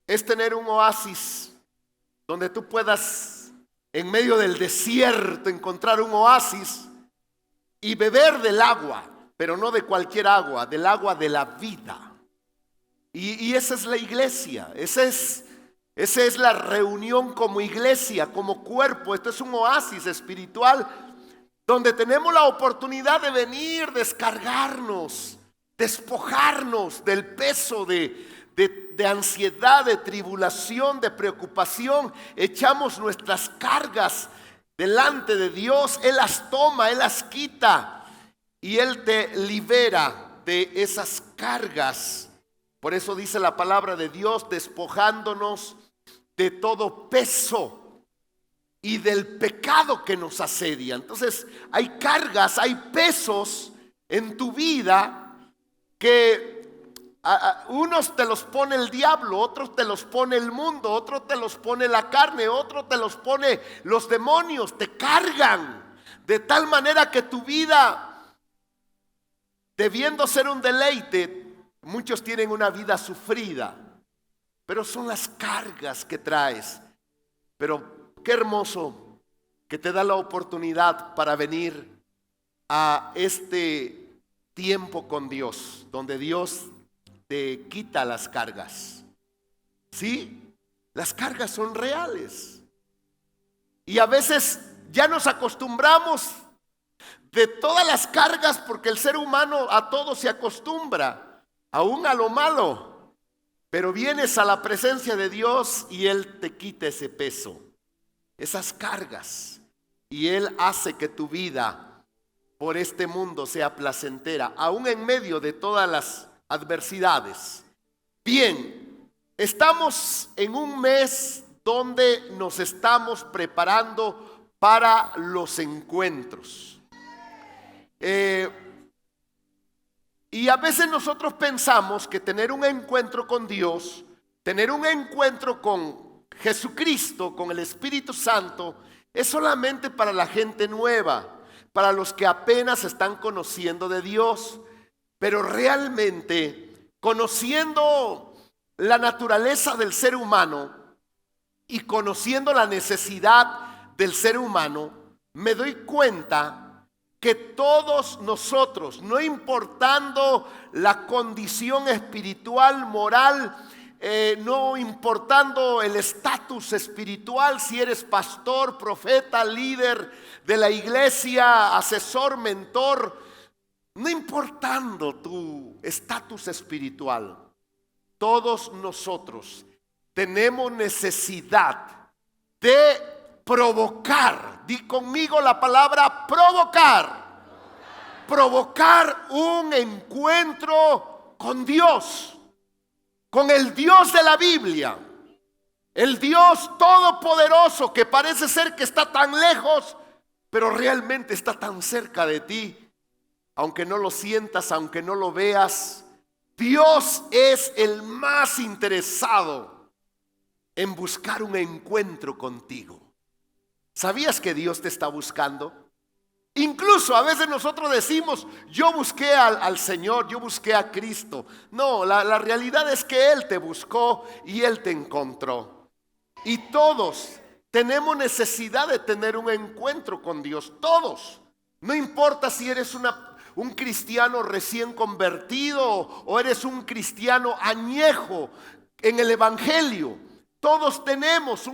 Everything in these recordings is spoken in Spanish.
es tener un oasis donde tú puedas, en medio del desierto, encontrar un oasis y beber del agua, pero no de cualquier agua, del agua de la vida. Y esa es la iglesia, esa es la reunión como iglesia, como cuerpo. Esto es un oasis espiritual donde tenemos la oportunidad de venir, descargarnos, despojarnos del peso de ansiedad, de tribulación, de preocupación. Echamos nuestras cargas delante de Dios. Él las toma, Él las quita y Él te libera de esas cargas. Por eso dice la palabra de Dios, despojándonos de todo peso y del pecado que nos asedia. Entonces hay cargas, hay pesos en tu vida que unos te los pone el diablo, otros te los pone el mundo, otros te los pone la carne, otros te los pone los demonios. Te cargan de tal manera que tu vida, debiendo ser un deleite, muchos tienen una vida sufrida, pero son las cargas que traes. Pero qué hermoso que te da la oportunidad para venir a este tiempo con Dios, donde Dios te quita las cargas. ¿Sí? Las cargas son reales. Y a veces ya nos acostumbramos de todas las cargas, porque el ser humano a todo se acostumbra, aún a lo malo. Pero vienes a la presencia de Dios y Él te quita ese peso, esas cargas, y Él hace que tu vida por este mundo sea placentera, aún en medio de todas las adversidades. Bien, estamos en un mes donde nos estamos preparando para los encuentros. Y a veces nosotros pensamos que tener un encuentro con Dios, tener un encuentro con Jesucristo, con el Espíritu Santo, es solamente para la gente nueva, para los que apenas están conociendo de Dios. Pero realmente, conociendo la naturaleza del ser humano y conociendo la necesidad del ser humano, me doy cuenta que todos nosotros, no importando la condición espiritual, moral, no importando el estatus espiritual, si eres pastor, profeta, líder de la iglesia, asesor, mentor, no importando tu estatus espiritual, todos nosotros tenemos necesidad de provocar. Di conmigo la palabra provocar. Provocar un encuentro con Dios, con el Dios de la Biblia, el Dios todopoderoso que parece ser que está tan lejos, pero realmente está tan cerca de ti. Aunque no lo sientas, aunque no lo veas, Dios es el más interesado en buscar un encuentro contigo. ¿Sabías que Dios te está buscando? Incluso a veces nosotros decimos, yo busqué al Señor, yo busqué a Cristo. No, la realidad es que Él te buscó y Él te encontró. Y todos tenemos necesidad de tener un encuentro con Dios, todos. No importa si eres un cristiano recién convertido o eres un cristiano añejo en el Evangelio. Todos tenemos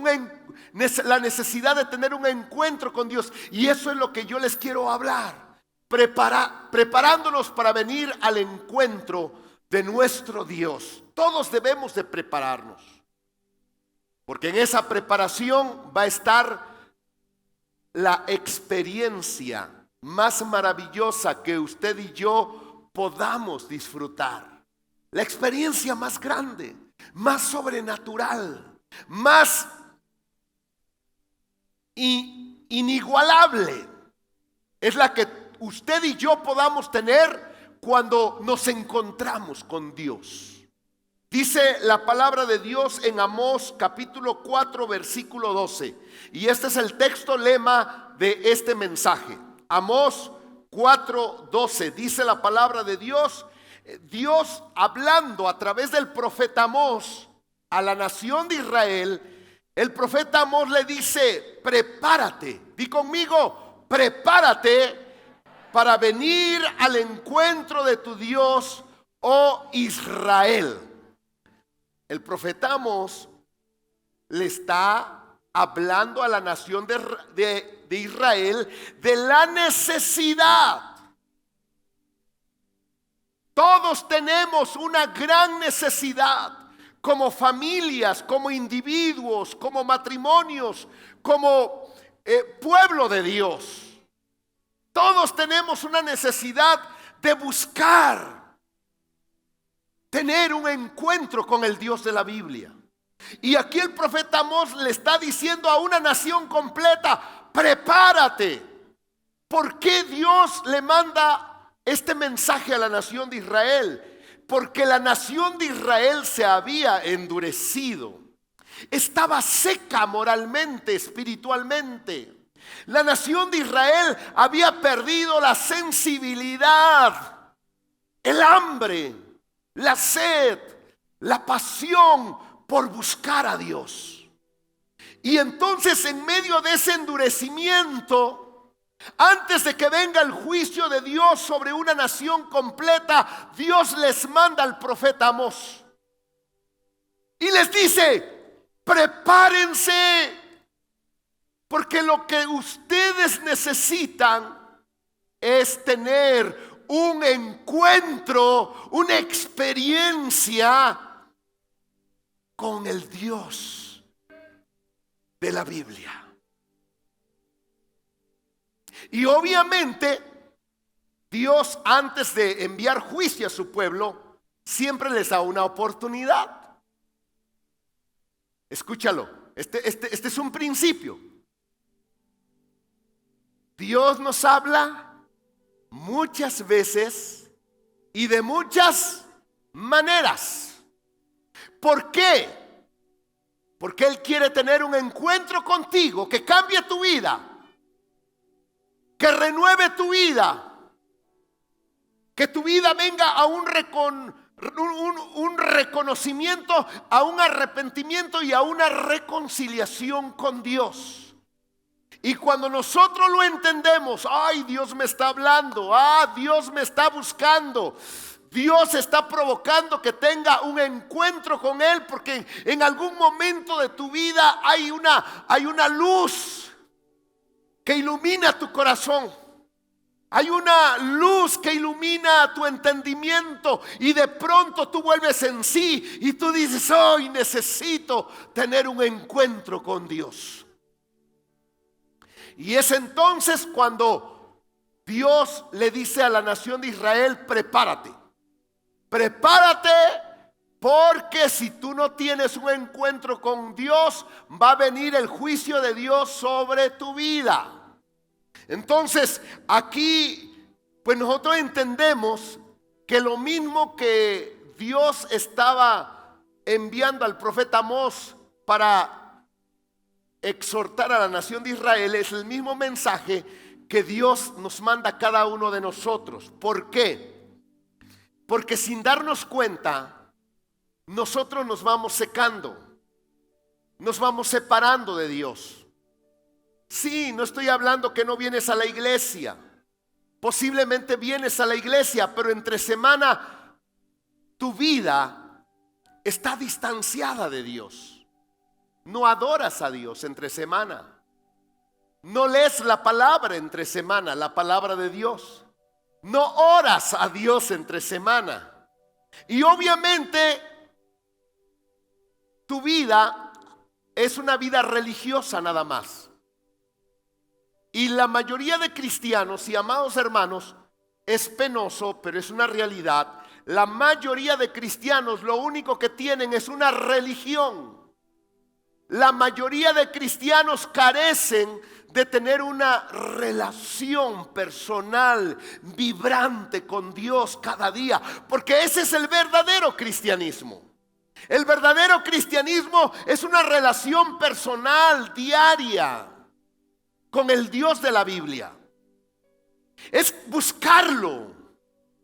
la necesidad de tener un encuentro con Dios. Y eso es lo que yo les quiero hablar. Preparándonos para venir al encuentro de nuestro Dios. Todos debemos de prepararnos, porque en esa preparación va a estar la experiencia más maravillosa que usted y yo podamos disfrutar. La experiencia más grande, más sobrenatural, más inigualable, es la que usted y yo podamos tener cuando nos encontramos con Dios. Dice la palabra de Dios en Amós capítulo 4 versículo 12, y este es el texto lema de este mensaje. Amós 4:12, dice la palabra de Dios, Dios hablando a través del profeta Amós, a la nación de Israel, el profeta Amós le dice: prepárate, di conmigo, prepárate para venir al encuentro de tu Dios, oh Israel. El profeta Amós le está hablando a la nación de Israel de la necesidad. Todos tenemos una gran necesidad, como familias, como individuos, como matrimonios, como pueblo de Dios. Todos tenemos una necesidad de buscar tener un encuentro con el Dios de la Biblia. Y aquí el profeta Amós le está diciendo a una nación completa: prepárate. ¿Por qué Dios le manda este mensaje a la nación de Israel? Porque la nación de Israel se había endurecido, estaba seca moralmente, espiritualmente. La nación de Israel había perdido la sensibilidad, el hambre, la sed, la pasión por buscar a Dios. Y entonces, en medio de ese endurecimiento, antes de que venga el juicio de Dios sobre una nación completa, Dios les manda al profeta Amós y les dice: prepárense, porque lo que ustedes necesitan es tener un encuentro, una experiencia con el Dios de la Biblia. Y obviamente Dios, antes de enviar juicio a su pueblo, siempre les da una oportunidad. Escúchalo, este es un principio. Dios nos habla muchas veces y de muchas maneras. ¿Por qué? Porque Él quiere tener un encuentro contigo que cambie tu vida, que renueve tu vida, que tu vida venga a un reconocimiento, a un arrepentimiento y a una reconciliación con Dios. Y cuando nosotros lo entendemos: ay, Dios me está hablando, Dios me está buscando, Dios está provocando que tenga un encuentro con Él, porque en algún momento de tu vida hay una luz que ilumina tu corazón. Hay una luz que ilumina tu entendimiento y de pronto tú vuelves en sí y tú dices: hoy necesito tener un encuentro con Dios. Y es entonces cuando Dios le dice a la nación de Israel: prepárate, prepárate, porque si tú no tienes un encuentro con Dios, va a venir el juicio de Dios sobre tu vida. Entonces aquí pues nosotros entendemos que lo mismo que Dios estaba enviando al profeta Amós para exhortar a la nación de Israel, es el mismo mensaje que Dios nos manda a cada uno de nosotros. ¿Por qué? Porque sin darnos cuenta, nosotros nos vamos secando, nos vamos separando de Dios. Sí, no estoy hablando que no vienes a la iglesia. Posiblemente vienes a la iglesia, pero entre semana tu vida está distanciada de Dios. No adoras a Dios entre semana. No lees la palabra entre semana, la palabra de Dios. No oras a Dios entre semana. Y obviamente tu vida es una vida religiosa nada más. Y la mayoría de cristianos, y amados hermanos, es penoso, pero es una realidad. La mayoría de cristianos lo único que tienen es una religión. La mayoría de cristianos carecen de tener una relación personal, vibrante con Dios cada día, porque ese es el verdadero cristianismo. El verdadero cristianismo es una relación personal, diaria, con el Dios de la Biblia. Es buscarlo,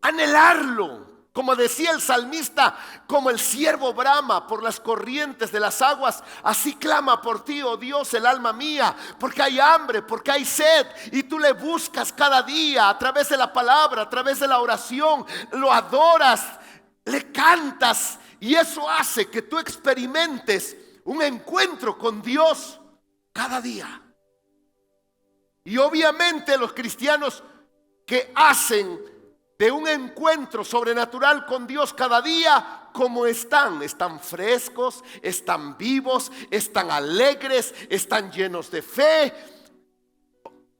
anhelarlo, Como decía el salmista, como el ciervo brama por las corrientes de las aguas, así clama por ti, oh Dios, el alma mía, porque hay hambre, porque hay sed, y tú le buscas cada día a través de la palabra, a través de la oración, lo adoras, le cantas, y eso hace que tú experimentes un encuentro con Dios cada día. Y obviamente los cristianos que hacen de un encuentro sobrenatural con Dios cada día, como están frescos, están vivos, están alegres, están llenos de fe.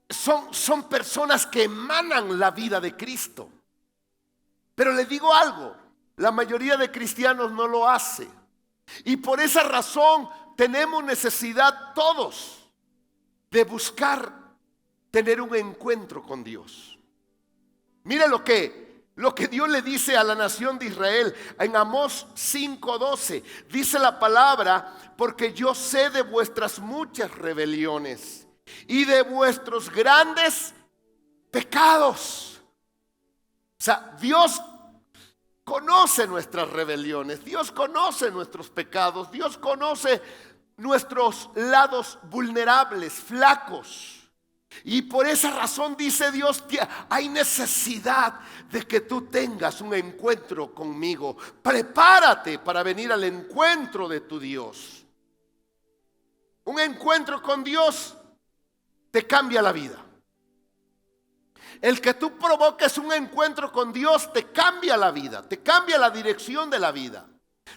Son personas que emanan la vida de Cristo. Pero le digo algo, la mayoría de cristianos no lo hace. Y por esa razón tenemos necesidad todos de buscar tener un encuentro con Dios. Mire lo que Dios le dice a la nación de Israel en Amós 5:12. Dice la palabra: porque yo sé de vuestras muchas rebeliones y de vuestros grandes pecados. O sea, Dios conoce nuestras rebeliones, Dios conoce nuestros pecados, Dios conoce nuestros lados vulnerables, flacos. Y por esa razón dice Dios que hay necesidad de que tú tengas un encuentro conmigo. Prepárate para venir al encuentro de tu Dios. Un encuentro con Dios te cambia la vida. El que tú provoques un encuentro con Dios te cambia la vida, te cambia la dirección de la vida,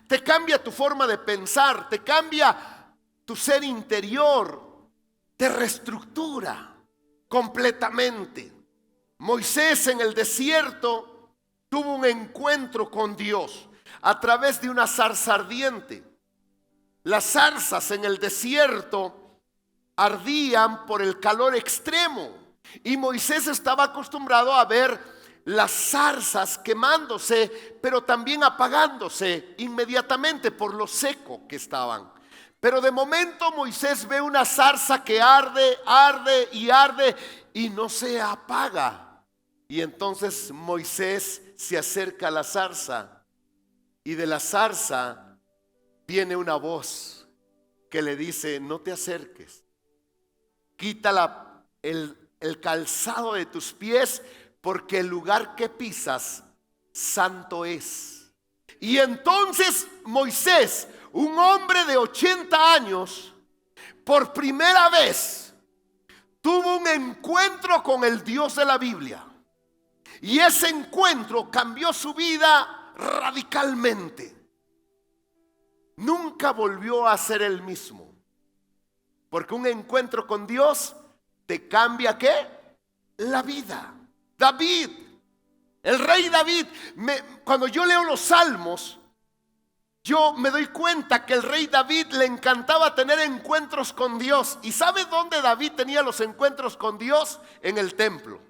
te cambia tu forma de pensar, te cambia tu ser interior, te reestructura completamente. Moisés en el desierto tuvo un encuentro con Dios a través de una zarza ardiente. Las zarzas en el desierto ardían por el calor extremo y Moisés estaba acostumbrado a ver las zarzas quemándose, pero también apagándose inmediatamente por lo seco que estaban. Pero de momento Moisés ve una zarza que arde, arde y arde y no se apaga. Y entonces Moisés se acerca a la zarza y de la zarza viene una voz que le dice: no te acerques, quita el calzado de tus pies, porque el lugar que pisas santo es. Y entonces Moisés, un hombre de 80 años, por primera vez tuvo un encuentro con el Dios de la Biblia. Y ese encuentro cambió su vida radicalmente. Nunca volvió a ser el mismo. Porque un encuentro con Dios te cambia ¿qué? La vida. David, el rey David, cuando yo leo los salmos, yo me doy cuenta que el rey David le encantaba tener encuentros con Dios. ¿Y sabe dónde David tenía los encuentros con Dios? En el templo.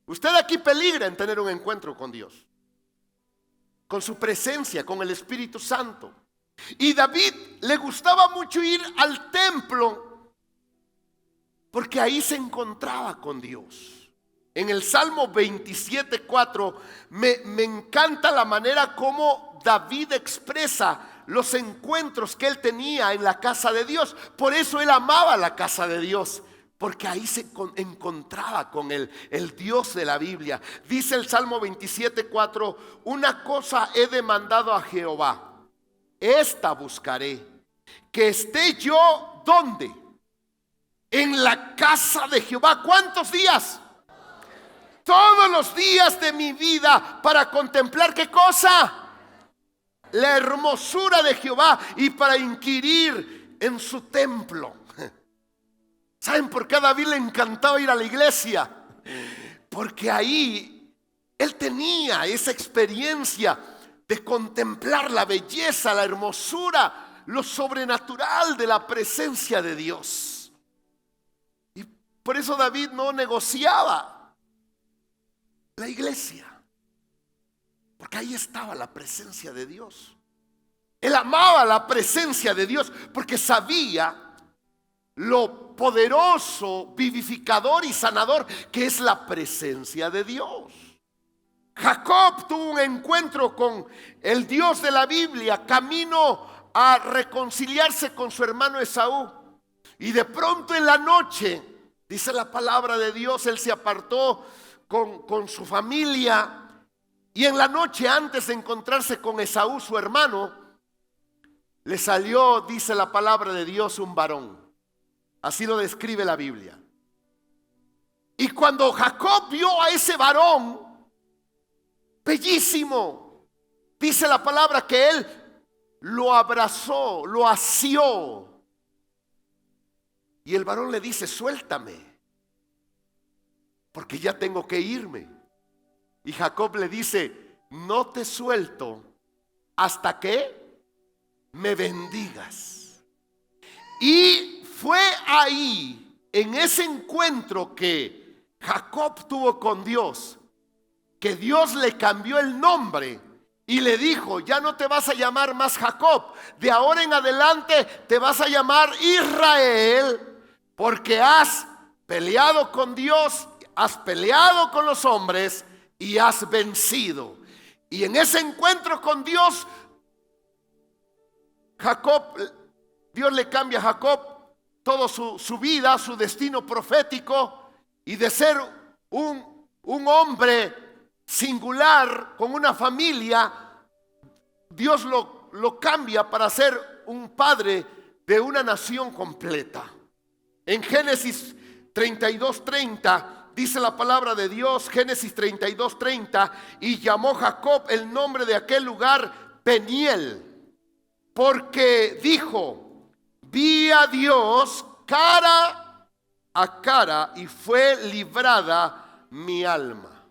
Usted aquí peligra en tener un encuentro con Dios, con su presencia, con el Espíritu Santo. Y David le gustaba mucho ir al templo porque ahí se encontraba con Dios. En el Salmo 27:4 me encanta la manera como David expresa los encuentros que él tenía en la casa de Dios. Por eso él amaba la casa de Dios, porque ahí se encontraba con el Dios de la Biblia. Dice el Salmo 27:4: una cosa he demandado a Jehová, esta buscaré, que esté yo, ¿dónde? En la casa de Jehová. ¿Cuántos días? Todos los días de mi vida, para contemplar ¿qué cosa? La hermosura de Jehová, y para inquirir en su templo. ¿Saben por qué a David le encantaba ir a la iglesia? Porque ahí él tenía esa experiencia de contemplar la belleza, la hermosura, lo sobrenatural de la presencia de Dios. Y por eso David no negociaba la iglesia, porque ahí estaba la presencia de Dios. Él amaba la presencia de Dios porque sabía lo poderoso, vivificador y sanador que es la presencia de Dios. Jacob tuvo un encuentro con el Dios de la Biblia, camino a reconciliarse con su hermano Esaú. Y de pronto en la noche, dice la palabra de Dios, él se apartó con su familia. Y en la noche, antes de encontrarse con Esaú, su hermano, le salió, dice la palabra de Dios, un varón. Así lo describe la Biblia. Y cuando Jacob vio a ese varón, bellísimo, dice la palabra que él lo abrazó, lo asió. Y el varón le dice: suéltame, porque ya tengo que irme. Y Jacob le dice: no te suelto hasta que me bendigas. Y fue ahí, en ese encuentro que Jacob tuvo con Dios, que Dios le cambió el nombre y le dijo: ya no te vas a llamar más Jacob, de ahora en adelante te vas a llamar Israel, porque has peleado con Dios, has peleado con los hombres y has vencido. Y en ese encuentro con Dios, Dios le cambia a Jacob toda su vida, su destino profético, y de ser un hombre singular con una familia, Dios lo cambia para ser un padre de una nación completa. En Génesis 32:30 dice la palabra de Dios, Génesis 32:30, y llamó Jacob el nombre de aquel lugar Peniel, porque dijo: vi a Dios cara a cara y fue librada mi alma.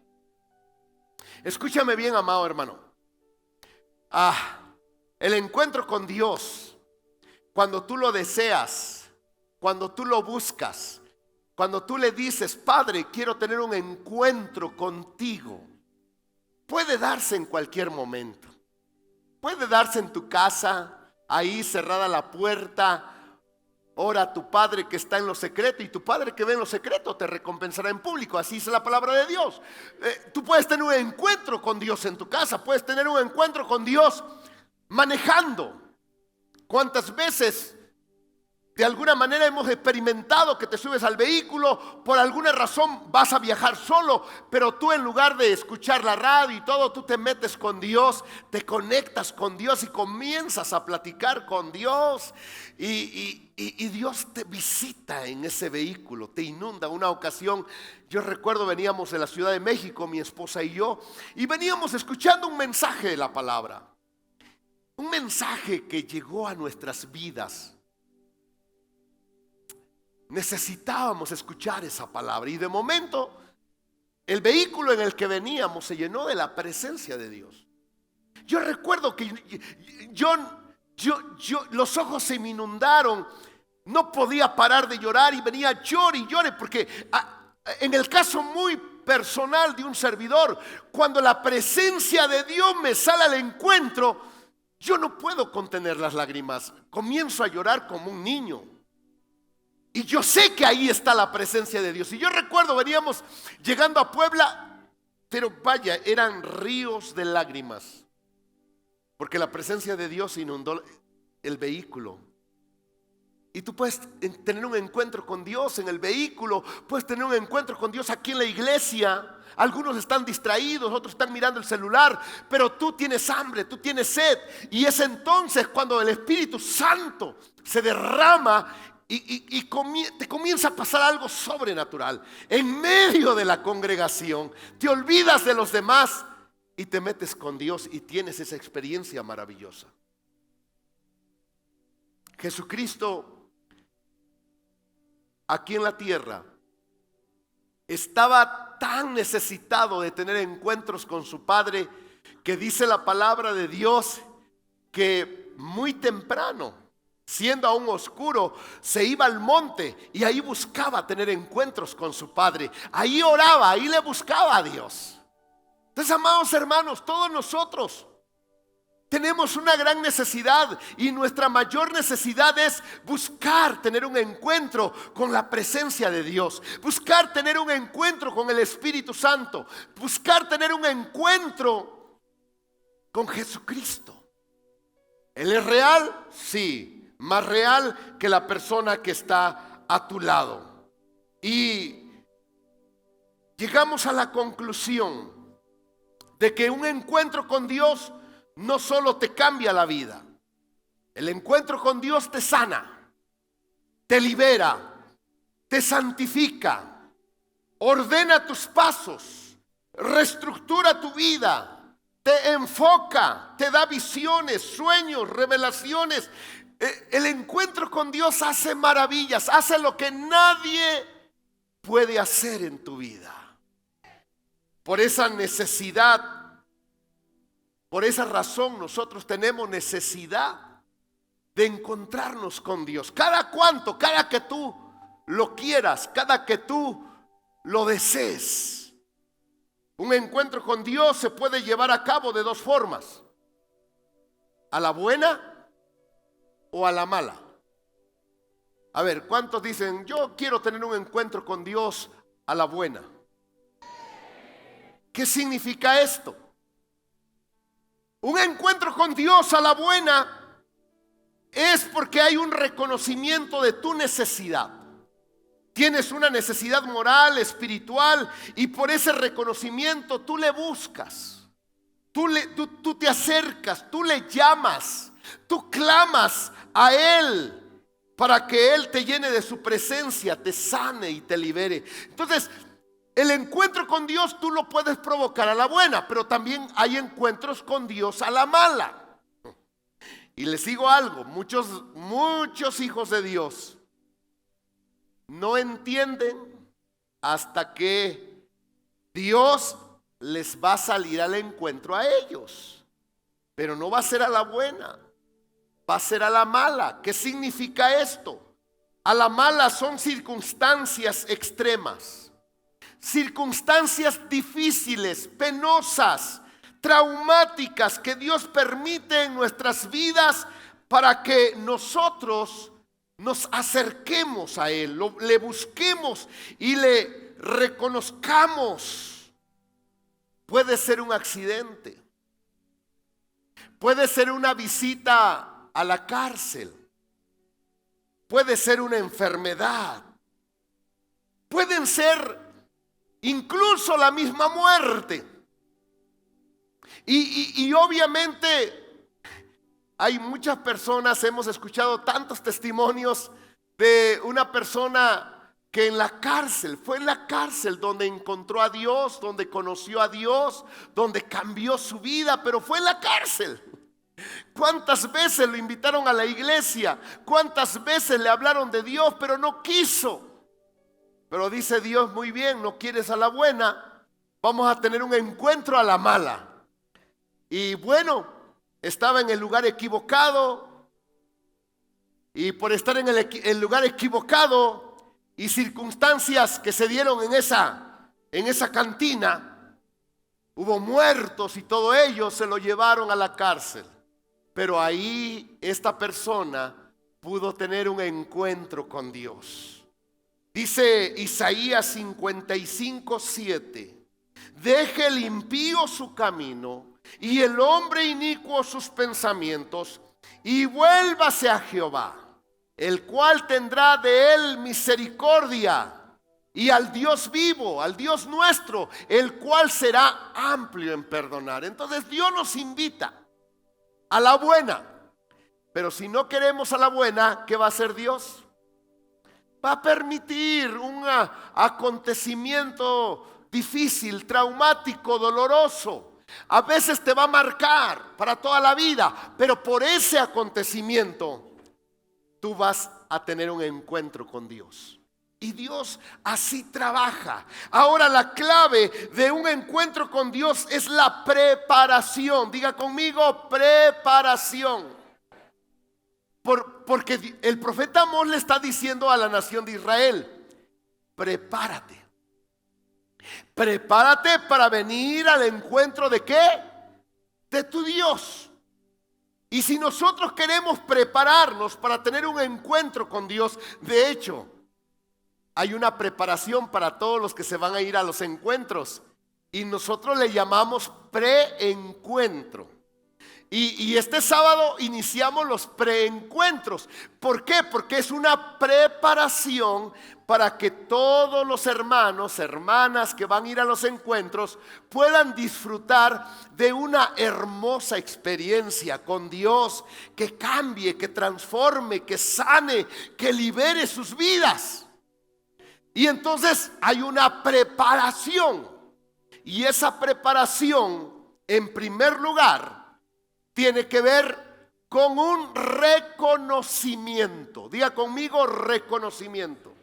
Escúchame bien, amado hermano. El encuentro con Dios, cuando tú lo deseas, cuando tú lo buscas, cuando tú le dices: Padre, quiero tener un encuentro contigo, puede darse en cualquier momento. Puede darse en tu casa, ahí cerrada la puerta. Ora a tu Padre que está en lo secreto, y tu Padre que ve en lo secreto te recompensará en público. Así dice la palabra de Dios. Tú puedes tener un encuentro con Dios en tu casa, puedes tener un encuentro con Dios manejando. ¿Cuántas veces de alguna manera hemos experimentado que te subes al vehículo, por alguna razón vas a viajar solo, pero tú, en lugar de escuchar la radio y todo, tú te metes con Dios, te conectas con Dios y comienzas a platicar con Dios, y Dios te visita en ese vehículo, te inunda? Una ocasión, yo recuerdo, veníamos de la Ciudad de México, mi esposa y yo, y veníamos escuchando un mensaje de la palabra, un mensaje que llegó a nuestras vidas. Necesitábamos escuchar esa palabra, y de momento el vehículo en el que veníamos se llenó de la presencia de Dios. Yo recuerdo que los ojos se me inundaron, no podía parar de llorar y venía llore y llore, porque en el caso muy personal de un servidor, cuando la presencia de Dios me sale al encuentro, yo no puedo contener las lágrimas, comienzo a llorar como un niño. Y yo sé que ahí está la presencia de Dios. Y yo recuerdo, veníamos llegando a Puebla, pero vaya, eran ríos de lágrimas, porque la presencia de Dios inundó el vehículo. Y tú puedes tener un encuentro con Dios en el vehículo, puedes tener un encuentro con Dios aquí en la iglesia. Algunos están distraídos, otros están mirando el celular, pero tú tienes hambre, tú tienes sed. Y es entonces cuando el Espíritu Santo se derrama y te comienza a pasar algo sobrenatural. En medio de la congregación te olvidas de los demás y te metes con Dios y tienes esa experiencia maravillosa. Jesucristo aquí en la tierra estaba tan necesitado de tener encuentros con su Padre, que dice la palabra de Dios que muy temprano, siendo aún oscuro, se iba al monte y ahí buscaba tener encuentros con su Padre. Ahí oraba, ahí le buscaba a Dios. Entonces, amados hermanos, todos nosotros Tenemos una gran necesidad y nuestra mayor necesidad es buscar tener un encuentro con la presencia de Dios, buscar tener un encuentro con el Espíritu Santo, buscar tener un encuentro con Jesucristo. ¿Él es real? Sí, más real que la persona que está a tu lado. Y llegamos a la conclusión de que un encuentro con Dios no solo te cambia la vida, el encuentro con Dios te sana, te libera, te santifica, ordena tus pasos, reestructura tu vida, te enfoca, te da visiones, sueños, revelaciones. El encuentro con Dios hace maravillas, hace lo que nadie puede hacer en tu vida. Por esa necesidad, por esa razón nosotros tenemos necesidad de encontrarnos con Dios. Cada que tú lo quieras, cada que tú lo desees. Un encuentro con Dios se puede llevar a cabo de dos formas: a la buena o a la mala. A ver, ¿cuántos dicen yo quiero tener un encuentro con Dios a la buena? ¿Qué significa esto? Un encuentro con Dios a la buena es porque hay un reconocimiento de tu necesidad. Tienes una necesidad moral, espiritual, y por ese reconocimiento tú le buscas. Tú te acercas, tú le llamas, tú clamas a Él para que Él te llene de su presencia, te sane y te libere. Entonces, el encuentro con Dios tú lo puedes provocar a la buena, pero también hay encuentros con Dios a la mala. Y les digo algo, muchos hijos de Dios no entienden hasta que Dios les va a salir al encuentro a ellos. Pero no va a ser a la buena, va a ser a la mala. ¿Qué significa esto? A la mala son circunstancias extremas. Circunstancias difíciles, penosas, traumáticas que Dios permite en nuestras vidas para que nosotros nos acerquemos a Él, le busquemos y le reconozcamos. Puede ser un accidente, puede ser una visita a la cárcel, puede ser una enfermedad, pueden ser incluso la misma muerte. Y obviamente hay muchas personas, hemos escuchado tantos testimonios de una persona que fue en la cárcel donde encontró a Dios, donde conoció a Dios, donde cambió su vida, pero fue en la cárcel. ¿Cuántas veces lo invitaron a la iglesia? ¿Cuántas veces le hablaron de Dios, pero no quiso? Pero dice Dios, muy bien, no quieres a la buena, vamos a tener un encuentro a la mala. Y bueno, estaba en el lugar equivocado, y por estar en el lugar equivocado y circunstancias que se dieron en esa cantina, hubo muertos y todo ello se lo llevaron a la cárcel. Pero ahí esta persona pudo tener un encuentro con Dios. Dice Isaías 55:7: deje el impío su camino y el hombre inicuo sus pensamientos, y vuélvase a Jehová, el cual tendrá de él misericordia, y al Dios vivo, al Dios nuestro, el cual será amplio en perdonar. Entonces Dios nos invita a la buena, pero si no queremos a la buena, ¿qué va a hacer Dios? Va a permitir un acontecimiento difícil, traumático, doloroso. A veces te va a marcar para toda la vida, pero por ese acontecimiento tú vas a tener un encuentro con Dios. Y Dios así trabaja. Ahora, la clave de un encuentro con Dios es la preparación. Diga conmigo, preparación. Porque el profeta Amós le está diciendo a la nación de Israel: prepárate. Prepárate para venir al encuentro ¿de qué? De tu Dios. Y si nosotros queremos prepararnos para tener un encuentro con Dios, de hecho, hay una preparación para todos los que se van a ir a los encuentros. Y nosotros le llamamos preencuentro. Y este sábado iniciamos los preencuentros. ¿Por qué? Porque es una preparación para que todos los hermanos, hermanas que van a ir a los encuentros puedan disfrutar de una hermosa experiencia con Dios, que cambie, que transforme, que sane, que libere sus vidas. Y entonces hay una preparación. Y esa preparación, en primer lugar, tiene que ver con un reconocimiento. Diga conmigo, reconocimiento.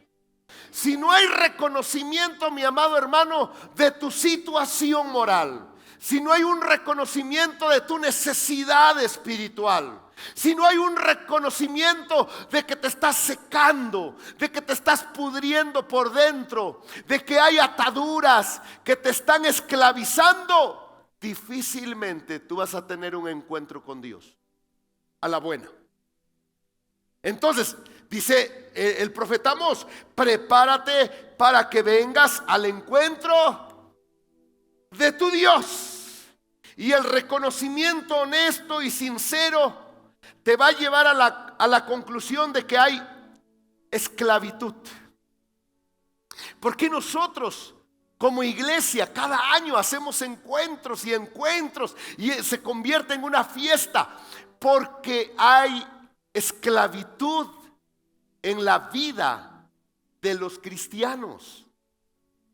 Si no hay reconocimiento, mi amado hermano, de tu situación moral, si no hay un reconocimiento de tu necesidad espiritual, si no hay un reconocimiento de que te estás secando, de que te estás pudriendo por dentro, de que hay ataduras que te están esclavizando, difícilmente tú vas a tener un encuentro con Dios a la buena. Entonces, dice el profeta Amós, prepárate para que vengas al encuentro de tu Dios. Y el reconocimiento honesto y sincero te va a llevar a la conclusión de que hay esclavitud. Porque nosotros, como iglesia, cada año hacemos encuentros y se convierte en una fiesta, porque hay esclavitud en la vida de los cristianos.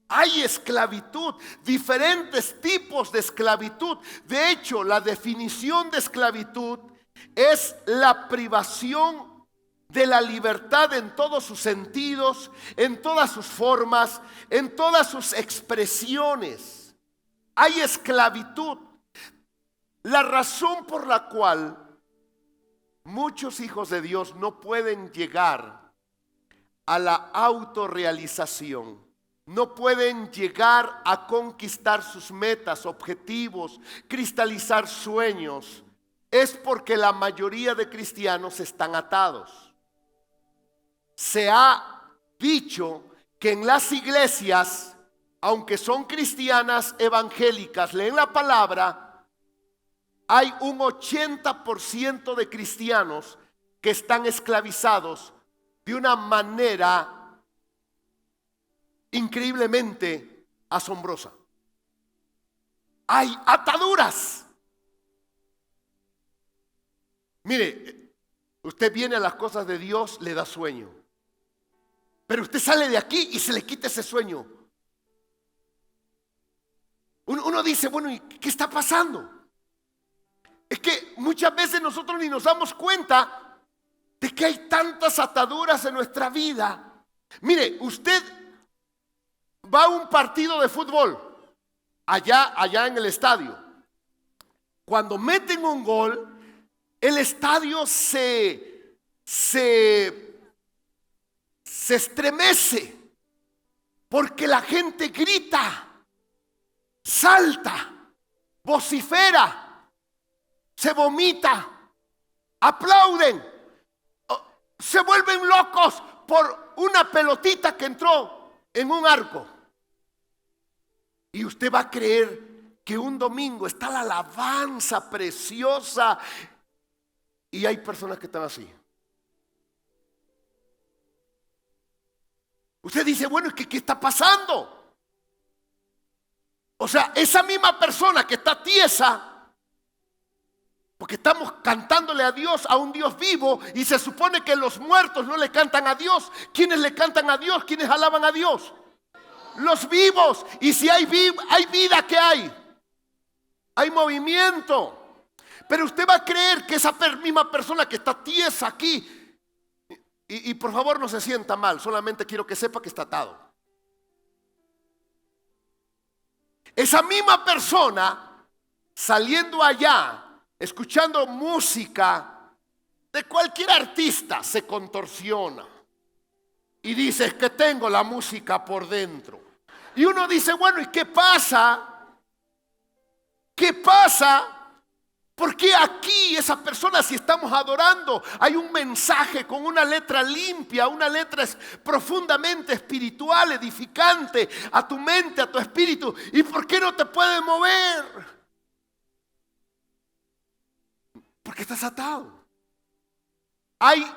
Hay esclavitud, diferentes tipos de esclavitud. De hecho, la definición de esclavitud es la privación de la libertad en todos sus sentidos, en todas sus formas, en todas sus expresiones. Hay esclavitud. La razón por la cual muchos hijos de Dios no pueden llegar a la autorrealización, no pueden llegar a conquistar sus metas, objetivos, cristalizar sueños, es porque la mayoría de cristianos están atados. Se ha dicho que en las iglesias, aunque son cristianas evangélicas, leen la palabra, hay un 80% de cristianos que están esclavizados de una manera increíblemente asombrosa. Hay ataduras. Mire, usted viene a las cosas de Dios, le da sueño. Pero usted sale de aquí y se le quita ese sueño. Uno dice, bueno, ¿y qué está pasando? Es que muchas veces nosotros ni nos damos cuenta de que hay tantas ataduras en nuestra vida. Mire, usted va a un partido de fútbol allá en el estadio. Cuando meten un gol, el estadio se estremece porque la gente grita, salta, vocifera, se vomita, aplauden, se vuelven locos por una pelotita que entró en un arco. Y usted va a creer que un domingo está la alabanza preciosa y hay personas que están así. Usted dice, bueno, ¿qué está pasando? O sea, esa misma persona que está tiesa, porque estamos cantándole a Dios, a un Dios vivo, y se supone que los muertos no le cantan a Dios. ¿Quiénes le cantan a Dios? ¿Quiénes alaban a Dios? Los vivos. Y si hay vida, ¿qué hay? Hay movimiento. Pero usted va a creer que esa misma persona que está tiesa aquí, y por favor no se sienta mal, solamente quiero que sepa que está atado. Esa misma persona saliendo allá, escuchando música de cualquier artista, se contorsiona y dice, es que tengo la música por dentro. Y uno dice, bueno, ¿y qué pasa? ¿Qué pasa ¿Por qué aquí esa persona, si estamos adorando, hay un mensaje con una letra limpia, una letra profundamente espiritual, edificante a tu mente, a tu espíritu? ¿Y por qué no te puede mover? Porque estás atado. Hay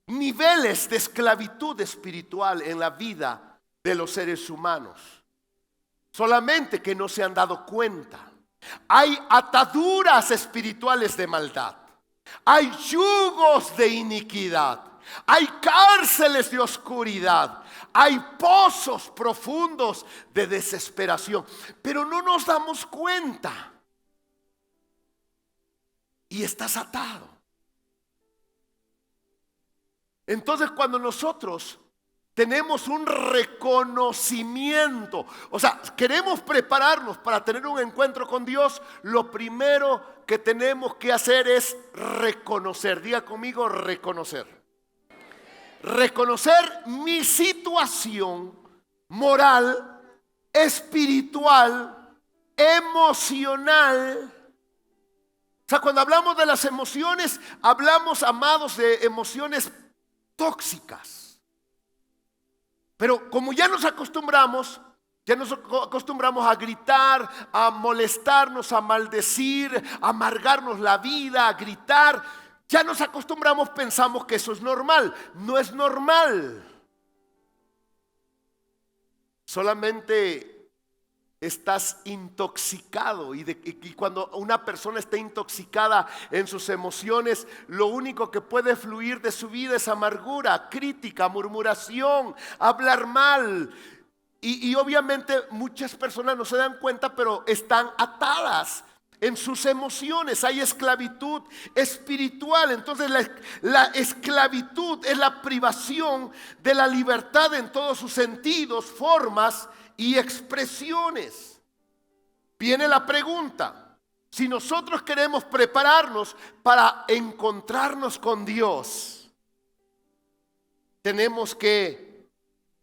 niveles de esclavitud espiritual en la vida de los seres humanos, solamente que no se han dado cuenta. Hay ataduras espirituales de maldad, hay yugos de iniquidad, hay cárceles de oscuridad, hay pozos profundos de desesperación, pero no nos damos cuenta y estás atado. Entonces, cuando nosotros tenemos un reconocimiento, o sea, queremos prepararnos para tener un encuentro con Dios, lo primero que tenemos que hacer es reconocer. Diga conmigo, reconocer. Reconocer mi situación moral, espiritual, emocional. O sea, cuando hablamos de las emociones, hablamos, amados, de emociones tóxicas. Pero como ya nos acostumbramos a gritar, a molestarnos, a maldecir, a amargarnos la vida, a gritar, ya nos acostumbramos, pensamos que eso es normal. No es normal. Solamente estás intoxicado y cuando una persona está intoxicada en sus emociones, lo único que puede fluir de su vida es amargura, crítica, murmuración, hablar mal. Y obviamente muchas personas no se dan cuenta, pero están atadas en sus emociones. Hay esclavitud espiritual. Entonces la esclavitud es la privación de la libertad en todos sus sentidos, formas y expresiones. Viene la pregunta: si nosotros queremos prepararnos para encontrarnos con Dios, tenemos que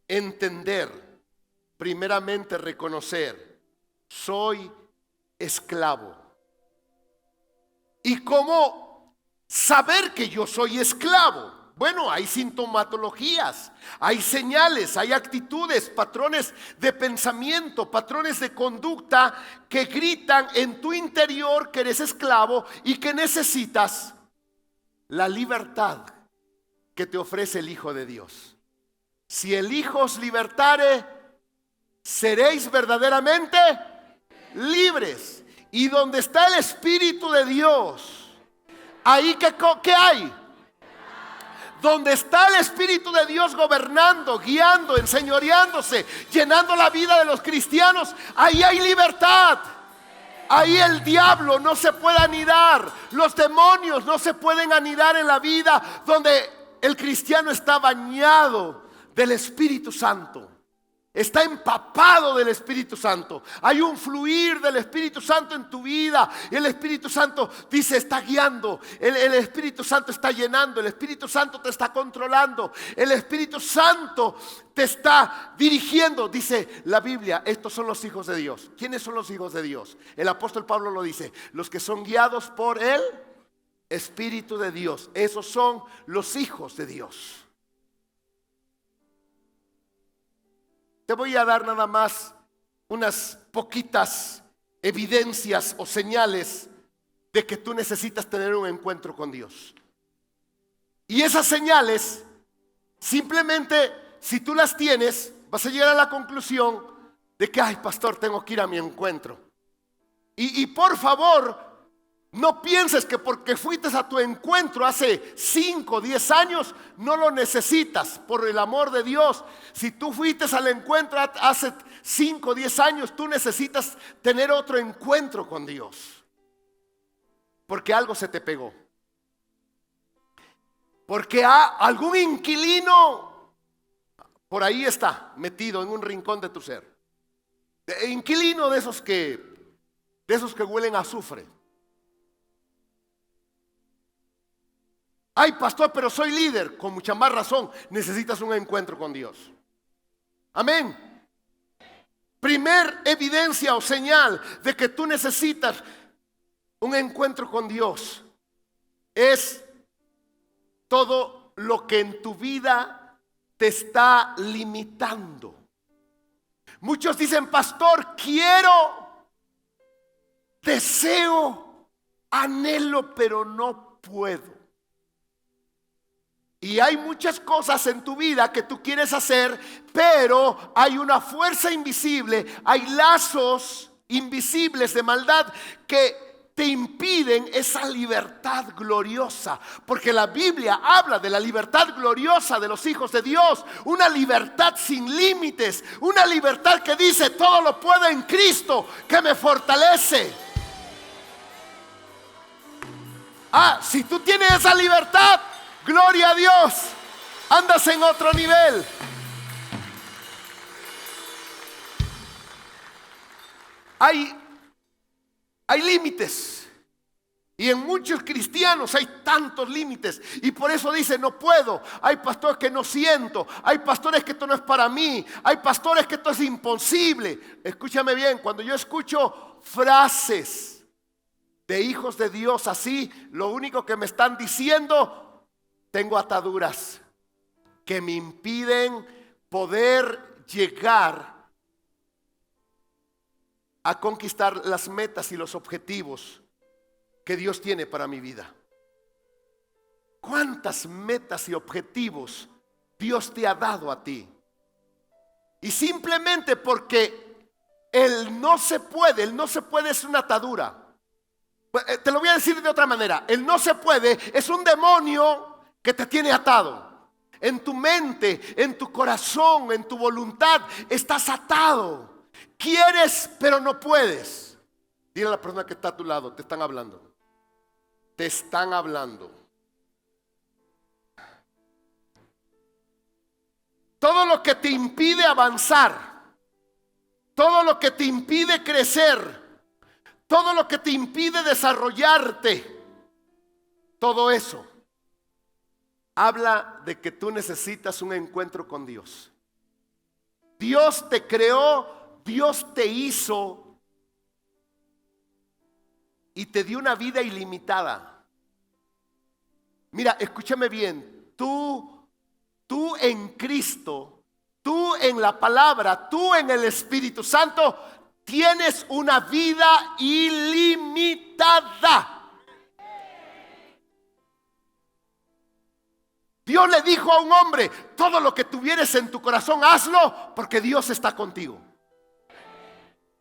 entender, primeramente reconocer, soy esclavo. ¿Y cómo saber que yo soy esclavo? Bueno, hay sintomatologías, hay señales, hay actitudes, patrones de pensamiento, patrones de conducta que gritan en tu interior que eres esclavo y que necesitas la libertad que te ofrece el Hijo de Dios. Si el Hijo os libertare, seréis verdaderamente libres. Y donde está el Espíritu de Dios, ahí ¿qué hay? Donde está el Espíritu de Dios gobernando, guiando, enseñoreándose, llenando la vida de los cristianos, ahí hay libertad. Ahí el diablo no se puede anidar, los demonios no se pueden anidar en la vida donde el cristiano está bañado del Espíritu Santo. Está empapado del Espíritu Santo. Hay un fluir del Espíritu Santo en tu vida. Y el Espíritu Santo dice, está guiando. El Espíritu Santo está llenando. El Espíritu Santo te está controlando. El Espíritu Santo te está dirigiendo. Dice la Biblia, estos son los hijos de Dios. ¿Quiénes son los hijos de Dios? El apóstol Pablo lo dice, los que son guiados por el Espíritu de Dios. Esos son los hijos de Dios. Te voy a dar nada más unas poquitas evidencias o señales de que tú necesitas tener un encuentro con Dios. Y esas señales, simplemente si tú las tienes, vas a llegar a la conclusión de que, ay, pastor, tengo que ir a mi encuentro. Y por favor, no pienses que porque fuiste a tu encuentro hace 5 o 10 años, no lo necesitas. Por el amor de Dios, si tú fuiste al encuentro hace 5 o 10 años, tú necesitas tener otro encuentro con Dios. Porque algo se te pegó. Porque algún inquilino por ahí está metido en un rincón de tu ser. Inquilino de esos que huelen a azufre. Ay, pastor, pero soy líder. Con mucha más razón necesitas un encuentro con Dios. Amén. Primer evidencia o señal de que tú necesitas Un encuentro con Dios es todo lo que en tu vida te está limitando. Muchos dicen: pastor, quiero, deseo, anhelo, pero no puedo. Y hay muchas cosas en tu vida que tú quieres hacer, pero hay una fuerza invisible, hay lazos invisibles de maldad que te impiden esa libertad gloriosa. Porque la Biblia habla de la libertad gloriosa de los hijos de Dios. Una libertad sin límites. Una libertad que dice: todo lo puedo en Cristo que me fortalece. Si tú tienes esa libertad, gloria a Dios, andas en otro nivel. Hay límites. Y en muchos cristianos hay tantos límites. Y por eso dice: no puedo. Hay pastores que no siento. Hay pastores que esto no es para mí. Hay pastores que esto es imposible. Escúchame bien, cuando yo escucho frases de hijos de Dios así, lo único que me están diciendo: tengo ataduras que me impiden poder llegar a conquistar las metas y los objetivos que Dios tiene para mi vida. ¿Cuántas metas y objetivos Dios te ha dado a ti? Y simplemente porque el no se puede es una atadura. Te lo voy a decir de otra manera: el no se puede es un demonio que te tiene atado. En tu mente, en tu corazón, en tu voluntad estás atado. Quieres, pero no puedes. Dile a la persona que está a tu lado: te están hablando. Te están hablando. Todo lo que te impide avanzar, todo lo que te impide crecer, todo lo que te impide desarrollarte, todo eso habla de que tú necesitas un encuentro con Dios. Dios te creó, Dios te hizo y te dio una vida ilimitada. Mira, escúchame bien. Tú en Cristo, tú en la palabra, tú en el Espíritu Santo, tienes una vida ilimitada. Dios le dijo a un hombre: todo lo que tuvieres en tu corazón, hazlo, porque Dios está contigo.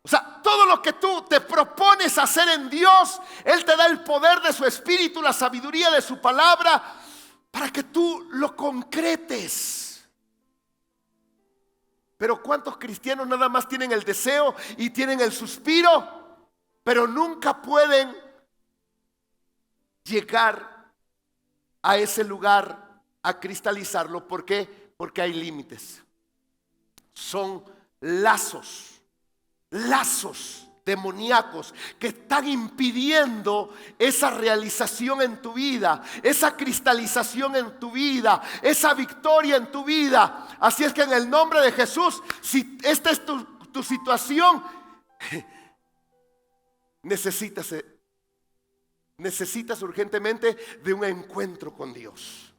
O sea, todo lo que tú te propones hacer en Dios, Él te da el poder de su Espíritu, la sabiduría de su palabra, para que tú lo concretes. Pero ¿cuántos cristianos nada más tienen el deseo y tienen el suspiro, pero nunca pueden llegar a ese lugar, a cristalizarlo? ¿Por qué? Porque hay límites. Son lazos demoníacos que están impidiendo esa realización en tu vida, esa cristalización en tu vida, esa victoria en tu vida. Así es que en el nombre de Jesús, si esta es tu situación, necesitas urgentemente de un encuentro con Dios.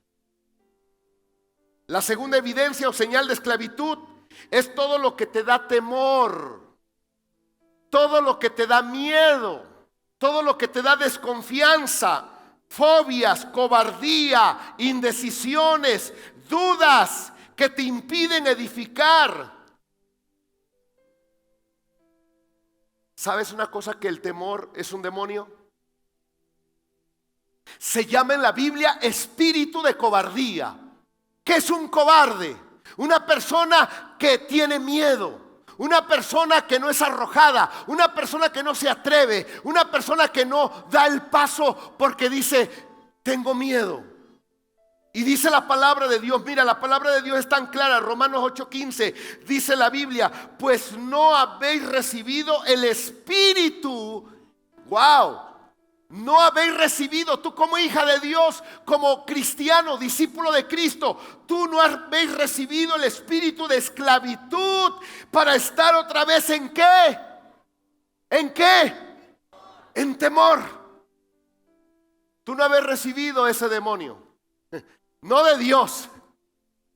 La segunda evidencia o señal de esclavitud es todo lo que te da temor, todo lo que te da miedo, todo lo que te da desconfianza, fobias, cobardía, indecisiones, dudas que te impiden edificar. ¿Sabes una cosa? Que el temor es un demonio. Se llama en la Biblia espíritu de cobardía. ¿Qué es un cobarde? Una persona que tiene miedo. Una persona que no es arrojada, una persona que no se atreve, una persona que no da el paso porque dice: tengo miedo. Y dice la palabra de Dios, mira, la palabra de Dios es tan clara. Romanos 8:15 dice la Biblia: pues no habéis recibido el espíritu. Wow. No habéis recibido, tú como hija de Dios, como cristiano, discípulo de Cristo, tú no habéis recibido el espíritu de esclavitud para estar otra vez ¿en qué? ¿En qué? En temor. tú no habías recibido ese demonio. No de Dios.